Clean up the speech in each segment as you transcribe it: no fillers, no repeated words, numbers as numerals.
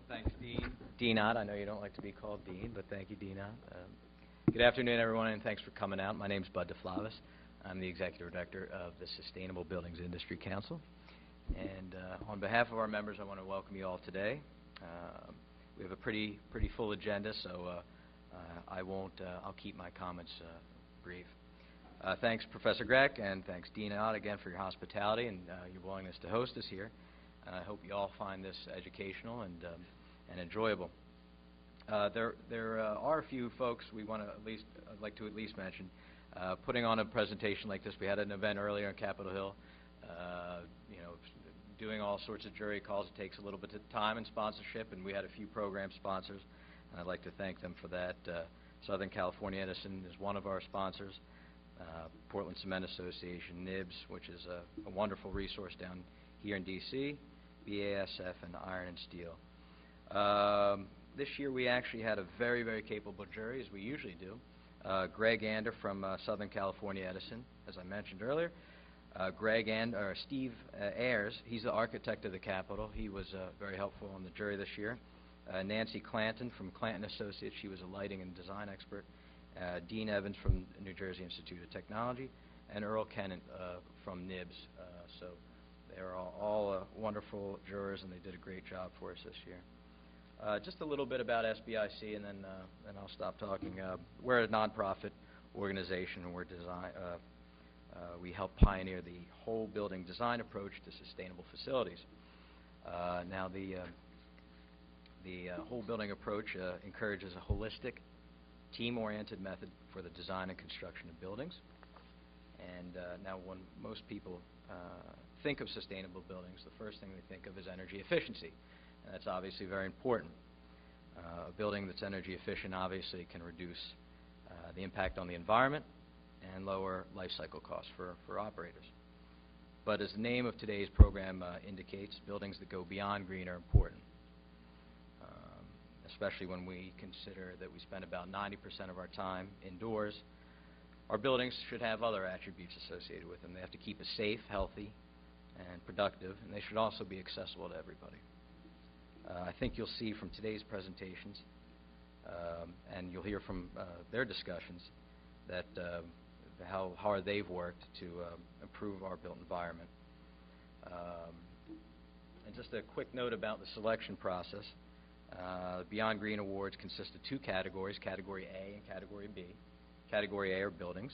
Thanks, Dean. Deanot, I know you don't like to be called Dean, but thank you, Deanot. Good afternoon, everyone, and thanks for coming out. My name's Bud DeFlaviis. I'm the Executive Director of the Sustainable Buildings Industry Council. And on behalf of our members, I want to welcome you all today. We have a pretty full agenda, so I'll keep my comments brief. Thanks, Professor Greg, and thanks, Deanot, again for your hospitality and your willingness to host us here. I hope you all find this educational and enjoyable. There are a few folks we want to I'd like to at least mention. Putting on a presentation like this, we had an event earlier on Capitol Hill. Doing all sorts of jury calls, it takes a little bit of time and sponsorship, and we had a few program sponsors, and I'd like to thank them for that. Southern California Edison is one of our sponsors. Portland Cement Association, NIBS, which is a wonderful resource down here in D.C., BASF, and Iron and Steel. This year we actually had a very capable jury, as we usually do. Greg Ander from Southern California Edison, as I mentioned earlier. Steve Ayers, he's the architect of the Capitol. He was very helpful on the jury this year. Nancy Clanton from Clanton Associates, she was a lighting and design expert. Dean Evans from New Jersey Institute of Technology, and Earl Kennett from NIBS. So they're all wonderful jurors, and they did a great job for us this year. Just a little bit about SBIC, and then I'll stop talking. We're a nonprofit organization, and we help pioneer the whole building design approach to sustainable facilities. Now, the whole building approach encourages a holistic, team-oriented method for the design and construction of buildings. And now when most people think of sustainable buildings, the first thing they think of is energy efficiency. And that's obviously very important. A building that's energy efficient obviously can reduce the impact on the environment and lower life cycle costs for operators. But as the name of today's program indicates, buildings that go beyond green are important. Especially when we consider that we spend about 90% of our time indoors. Our buildings should have other attributes associated with them. They have to keep us safe, healthy, and productive, and they should also be accessible to everybody. I think you'll see from today's presentations, and you'll hear from their discussions, that how hard they've worked to improve our built environment. And just a quick note about the selection process. Beyond Green Awards consist of two categories, Category A and Category B. Category A are buildings,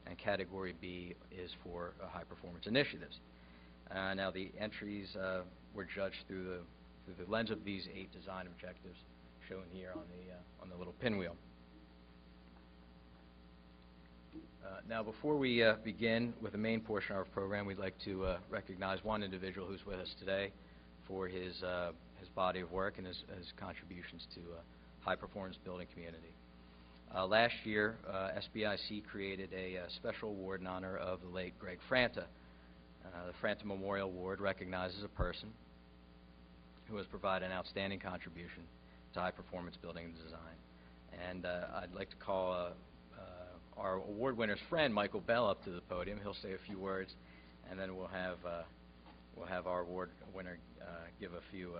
and Category B is for high-performance initiatives. Now, the entries were judged through the lens of these 8 design objectives shown here on the little pinwheel. Now, before we begin with the main portion of our program, we'd like to recognize one individual who's with us today for his body of work and his contributions to high-performance building community. Last year, SBIC created a special award in honor of the late Greg Franta. The Franta Memorial Award recognizes a person who has provided an outstanding contribution to high-performance building design. And I'd like to call our award winner's friend, Michael Bell, up to the podium. He'll say a few words, and then we'll have our award winner give a few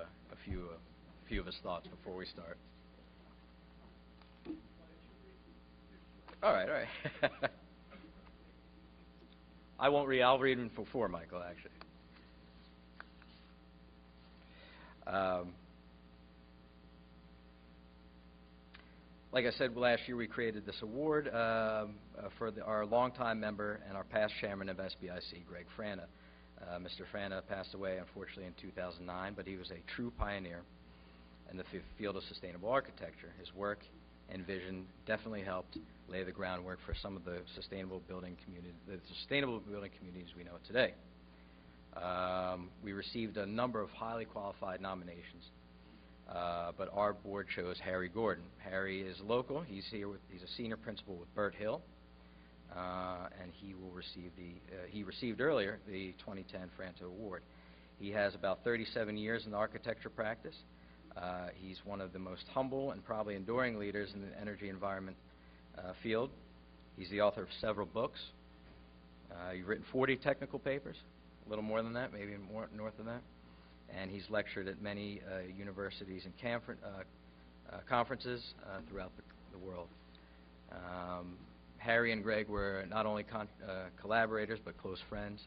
of his thoughts before we start. All right. I won't read. I'll read them before Michael, actually. Like I said, last year we created this award for our longtime member and our past chairman of SBIC, Greg Franta. Mr. Franta passed away, unfortunately, in 2009, but he was a true pioneer in the field of sustainable architecture. His work and vision definitely helped lay the groundwork for some of the sustainable building communities we know today. We received a number of highly qualified nominations, but our board chose Harry Gordon. Harry is local. He's a senior principal with Burt Hill, and he received earlier the 2010 Franta Award. He has about 37 years in architecture practice. He's one of the most humble and probably enduring leaders in the energy environment field. He's the author of several books. He's written 40 technical papers, a little more than that, maybe more north of that. and he's lectured at many universities and conferences throughout the world. Harry and Greg were not only collaborators but close friends,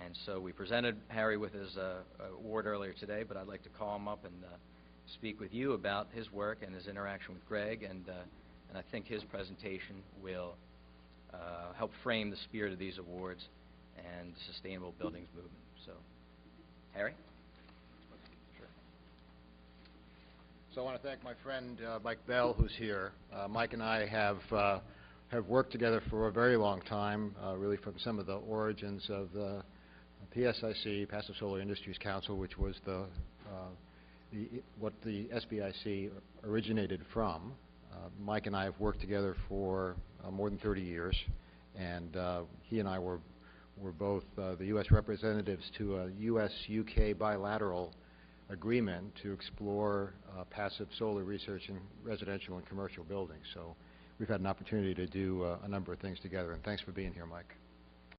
and so we presented Harry with his award earlier today, but I'd like to call him up and speak with you about his work and his interaction with Greg, and I think his presentation will help frame the spirit of these awards and the sustainable buildings movement. So, Harry? Sure. So I want to thank my friend Mike Bell, who's here. Mike and I have worked together for a very long time, really from some of the origins of the PSIC, Passive Solar Industries Council, which was what the SBIC originated from. Mike and I have worked together for more than 30 years, and he and I were both the U.S. representatives to a U.S.-UK bilateral agreement to explore passive solar research in residential and commercial buildings. So we've had an opportunity to do a number of things together, and thanks for being here, Mike.